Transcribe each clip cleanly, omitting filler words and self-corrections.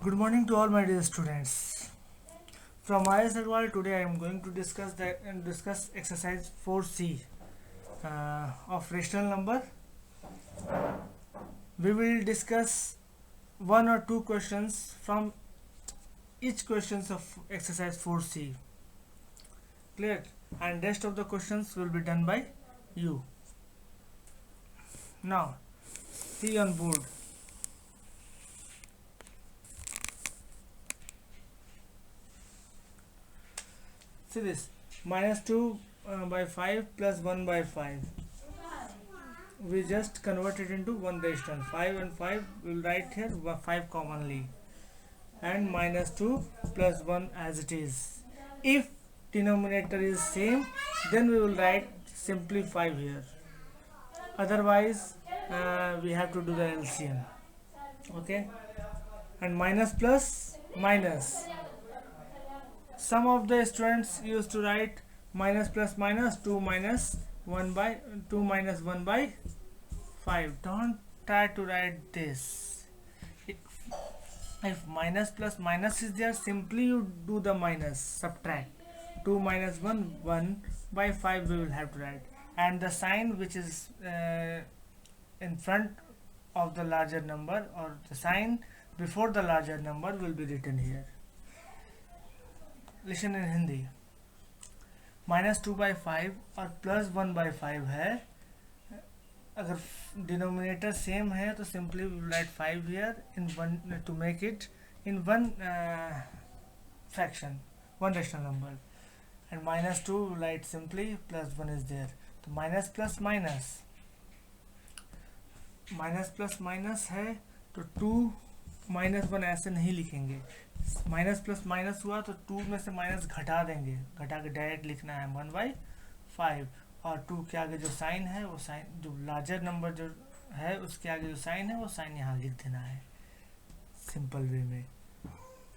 Good morning to all my dear students. From IS Agrawal, today I am going to discuss exercise 4C of rational number. We will discuss one or two questions from each questions of exercise 4C. Clear? And rest of the questions will be done by you. Now, see on board. See this, minus 2 by 5 plus 1 by 5. We just convert it into one rational. 5 and 5 we will write here 5 commonly, and minus 2 plus 1 as it is. If denominator is same, then we will write simply 5 here. Otherwise we have to do the LCM. Okay, and minus plus minus. Some of the students used to write minus plus minus 2 minus 1 by 2 minus 1 by 5. Don't try to write this. If minus plus minus is there, simply you do the minus, subtract. 2 minus 1, 1 by 5 we will have to write. And the sign which is in front of the larger number, or the sign before the larger number, will be written here. Listen in Hindi. minus 2 by 5 और plus 1 by 5 है. अगर denominator same है तो simply write 5 here in one to make it in one fraction, one rational number. And minus 2 write simply plus 1 is there. तो minus plus minus है तो 2 minus 1 ऐसे नहीं लिखेंगे. माइनस प्लस माइनस हुआ तो 2 में से माइनस घटा देंगे, घटा के डायरेक्ट लिखना है 1 by 5. और 2 के आगे जो साइन है वो साइन, जो लार्जर नंबर जो है उसके आगे जो साइन है वो साइन यहाँ लिख देना है सिंपल वे में.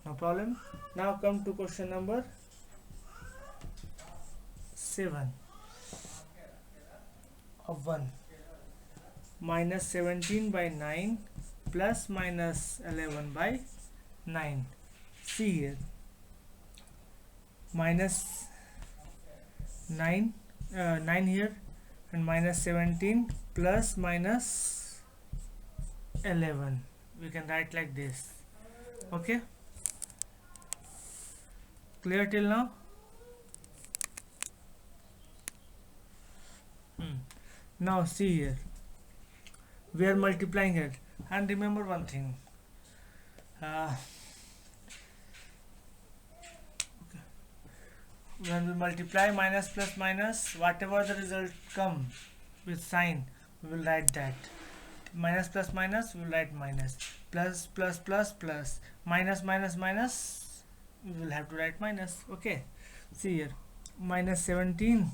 No problem. Now come to question number 7 of 1. minus 17 by 9 plus minus 11 by 9. See here, minus 9 here, and minus 17 plus minus 11. We can write like this. Okay, clear till now? Now see here, we are multiplying it, and remember one thing. When we multiply minus plus minus, whatever the result come with sign, we will write that. Minus plus minus, we will write minus. Plus plus plus plus. Minus minus minus, we will have to write minus. Okay, see here, minus 17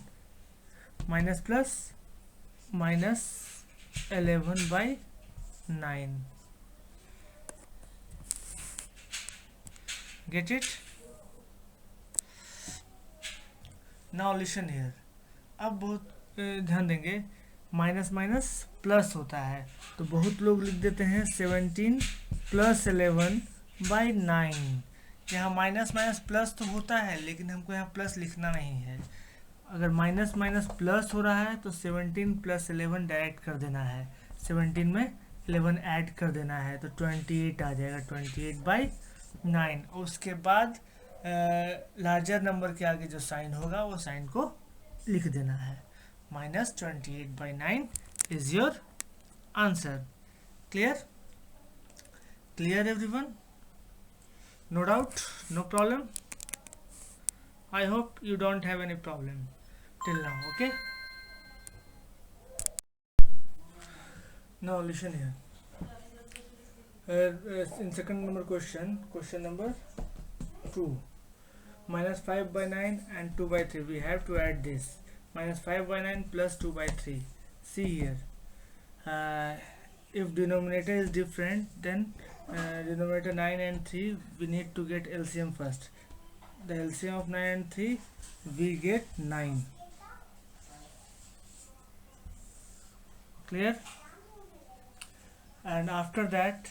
minus plus minus 11 by 9. Get it? Now listen here. अब बहुत ध्यान देंगे, minus minus plus होता है तो बहुत लोग लिख देते हैं 17 प्लस 11 बाई 9. यहाँ माइनस माइनस प्लस तो होता है, लेकिन हमको यहाँ प्लस लिखना नहीं है. अगर माइनस माइनस प्लस हो रहा है तो 17 प्लस 11 डायरेक्ट कर देना है, 17 में 11 ऐड कर देना है तो 28 आ जाएगा, 28 बाई 9. और उसके बाद लार्जर नंबर के आगे जो साइन होगा वो साइन को लिख देना है. minus 28 by 9 is your answer. Clear? Clear everyone? No doubt? No problem? I hope you don't have any problem till now. Okay, now listen here. In second number question number 2, minus 5 by 9 and 2 by 3, we have to add this. Minus 5 by 9 plus 2 by 3. See here, if denominator is different, then denominator 9 and 3, we need to get LCM first. The LCM of 9 and 3, we get 9. Clear? And after that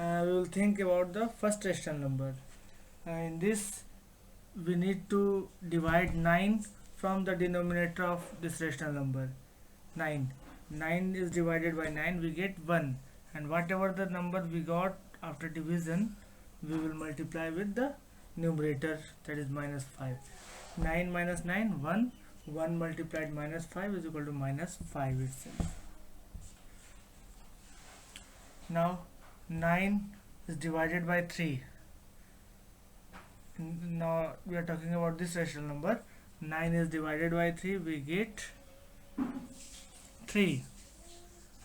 we will think about the first rational number. In this, we need to divide 9 from the denominator of this rational number. 9 is divided by 9, we get 1, and whatever the number we got after division, we will multiply with the numerator, that is minus 5. 9 minus 9, 1. 1 multiplied minus 5 is equal to minus 5 itself. Now 9 is divided by 3. Now we are talking about this rational number. 9 is divided by 3, we get 3,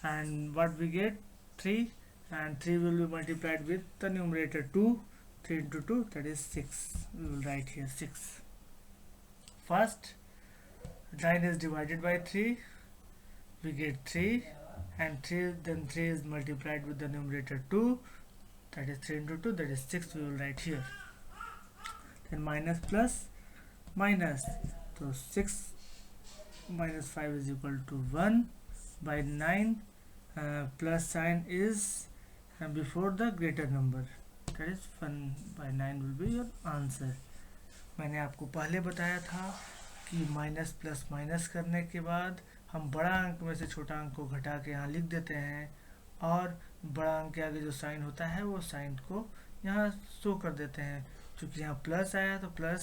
and what we get, 3, and 3 will be multiplied with the numerator 2. 3 into 2, that is 6. We will write here 6. First, 9 is divided by 3, we get 3, and 3 is multiplied with the numerator 2, that is 3 into 2, that is 6. We will write here. Then minus plus minus, so 6 minus 5 is equal to 1 by 9. Plus sign is before the greater number, that is 1 by 9 will be your answer. मैंने आपको पहले बताया था कि minus plus minus करने के बाद हम बड़ा अंक में से छोटा अंक को घटा के यहाँ लिख देते हैं, और बड़ा अंक के आगे जो साइन होता है वो साइन को यहाँ शो कर देते हैं. चूँकि यहाँ प्लस आया तो प्लस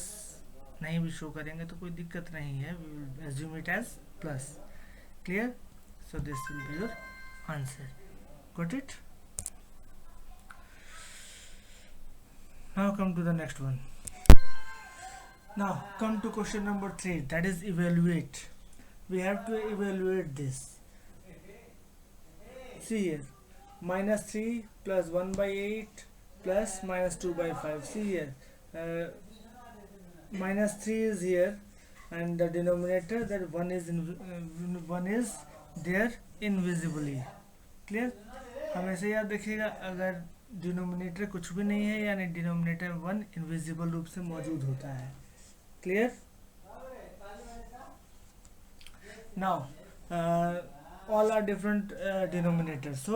नहीं भी शो करेंगे तो कोई दिक्कत नहीं है, we will assume it as plus. Clear? So this will be your answer. Got it? Now come to the next one. Now come to question number 3, that is evaluate. We have to evaluate this. See here, minus 3 plus 1 by 8 plus minus 2 by 5. See here, minus 3 is here, and the denominator, that 1 is there invisibly. Clear? हमेशा याद रखिएगा, अगर denominator कुछ भी नहीं है यानी denominator 1 invisible रूप से मौजूद होता है. Clear? Now all are different denominators, so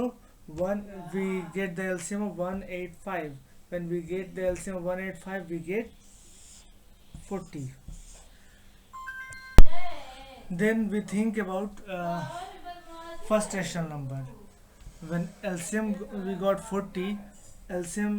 we get the LCM of 185. When we get the LCM of 185, we get 40. Then we think about first rational number. When LCM we got 40, LCM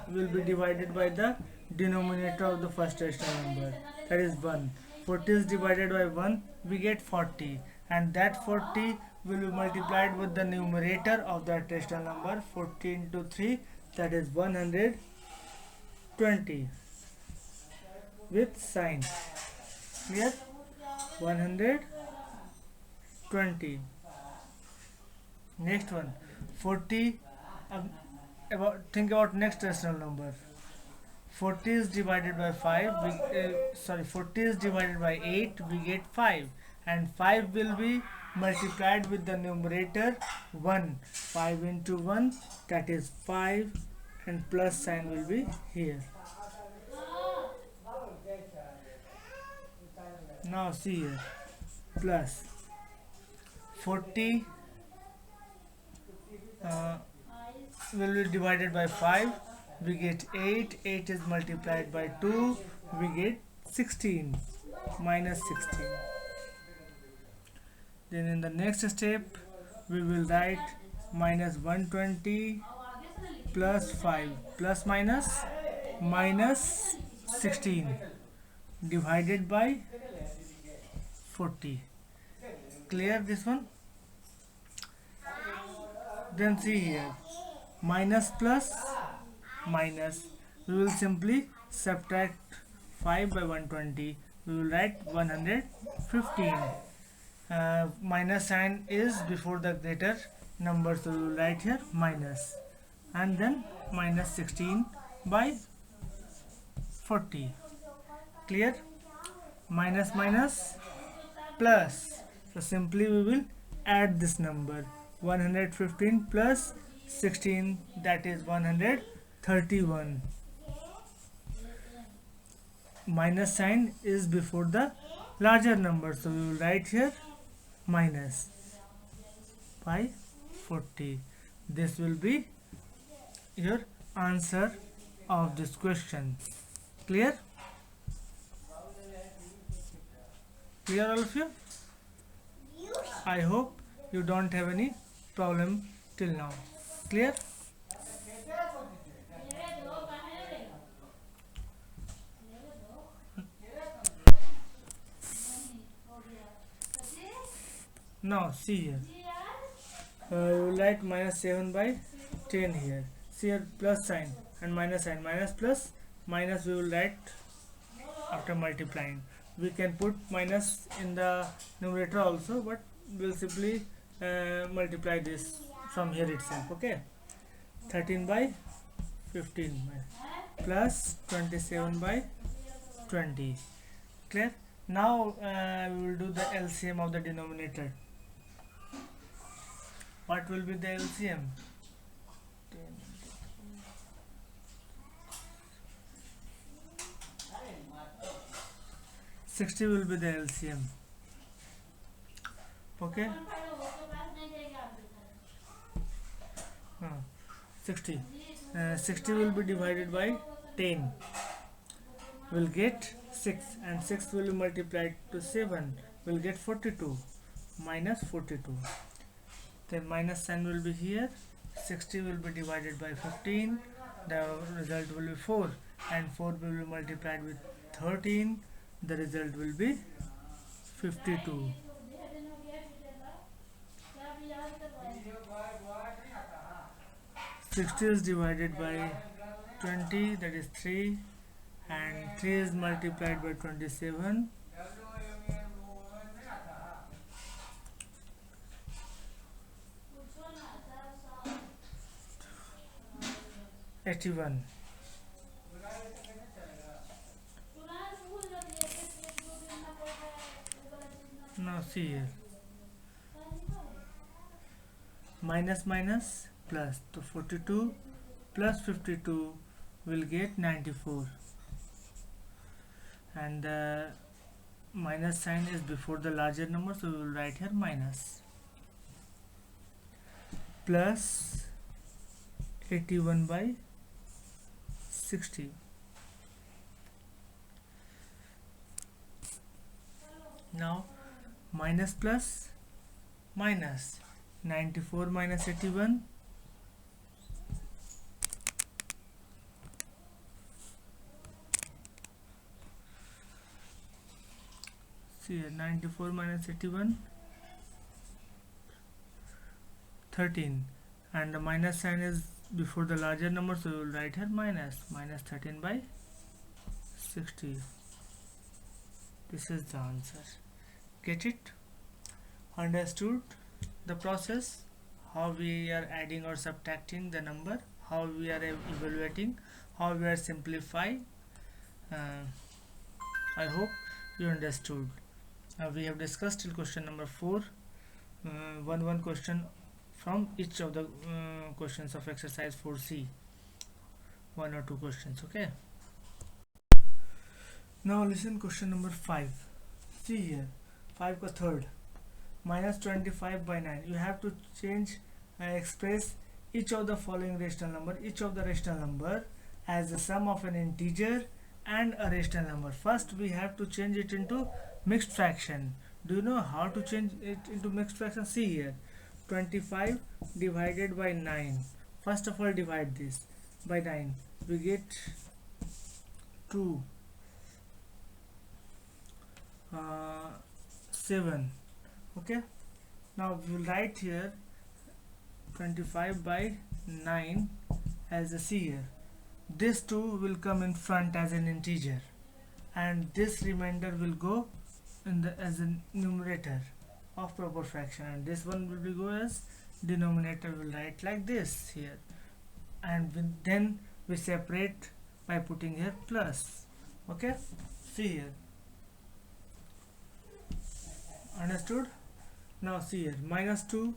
will be divided by the denominator of the first rational number, that is 1. 40 is divided by 1, we get 40, and that 40 will be multiplied with the numerator of that rational number. 40 into 3, that is 120 with sign. Clear? 120. Next one, 40. Think about next rational number. 40 is divided by 40 is divided by 8, we get 5, and 5 will be multiplied with the numerator 1. 5 into 1, that is 5, and plus sign will be here. Now see here, plus 40 will be divided by 5, we get 8. 8 is multiplied by 2, we get 16, minus 16. Then in the next step we will write minus 120 plus 5 plus minus 16 divided by 40. Clear this one? Then see here, minus plus minus, we will simply subtract 5 by 120, we will write 115. Minus sign is before the greater number, so we will write here minus, and then minus 16 by 40. Clear? Minus minus plus, so simply we will add this number, 115 plus 16, that is 131. Minus sign is before the larger number, so we will write here minus by 40. This will be your answer of this question. Clear? Clear all of you? I hope you don't have any problem till now. Clear? Now see here. You will write minus 7 by 10 here. See here plus sign and minus sign. Minus plus minus we will write after multiplying. We can put minus in the numerator also, but we'll simply multiply this from here itself. Okay, 13 by 15 plus 27 by 20. Clear? Now we will do the LCM of the denominator. What will be the LCM? 60 will be the LCM. Okay. 60. 60 will be divided by 10. We'll get 6, and 6 will be multiplied to 7. We'll get 42 minus 42. The minus sign will be here. 60 will be divided by 15. The result will be 4, and 4 will be multiplied with 13. The result will be 52. Sixty is divided by 20, that is 3, and 3 is multiplied by 27. 81. Now see here, minus minus plus, so 42 plus 52 will get 94, and the minus sign is before the larger number, so we will write here minus, plus 81 by 60. Now minus plus minus, 94 minus 81, see here, 94 minus 81, 13, and the minus sign is before the larger number, so we will write here minus 13 by 60. This is the answer. Get it? Understood the process, how we are adding or subtracting the number, how we are evaluating, how we are simplifying. I hope you understood. We have discussed till question number 4, one question from each of the questions of exercise 4C, 1 or 2 questions. Okay, now listen question number 5. See here, 5 का third, minus 25 by 9. You have to change express each of the following rational number, each of the rational number as the sum of an integer and a rational number. First we have to change it into mixed fraction. Do you know how to change it into mixed fraction? See here, 25 divided by 9. First of all divide this by 9, we get 2, 7. Okay, now we will write here 25 by 9 as a C here. This 2 will come in front as an integer, and this remainder will go in the as a numerator of proper fraction, and this one will be go as denominator. Will write like this here, and then we separate by putting here plus. Okay, see here, understood? Now see here, minus 2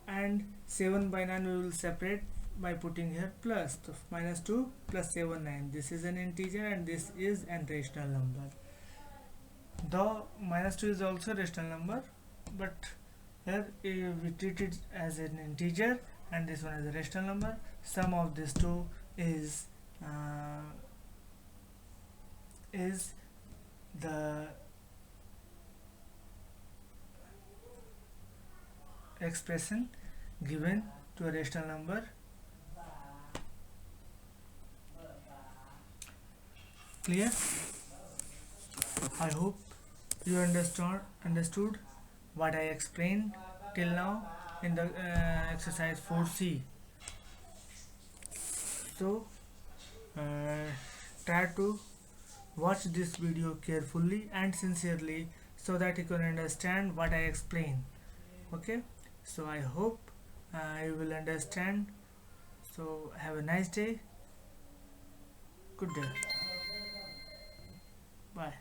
and 7 by 9 we will separate by putting here plus. So minus 2 plus 7, 9. This is an integer and this is an rational number. Though minus 2 is also a rational number, but Here we treat it as an integer and this one as a rational number. Sum of these two is the expression given to a rational number. Clear? I hope you understood what I explained till now in the exercise 4C. So try to watch this video carefully and sincerely so that you can understand what I explain. Okay, so I hope you will understand. So have a nice day. Good day. Bye.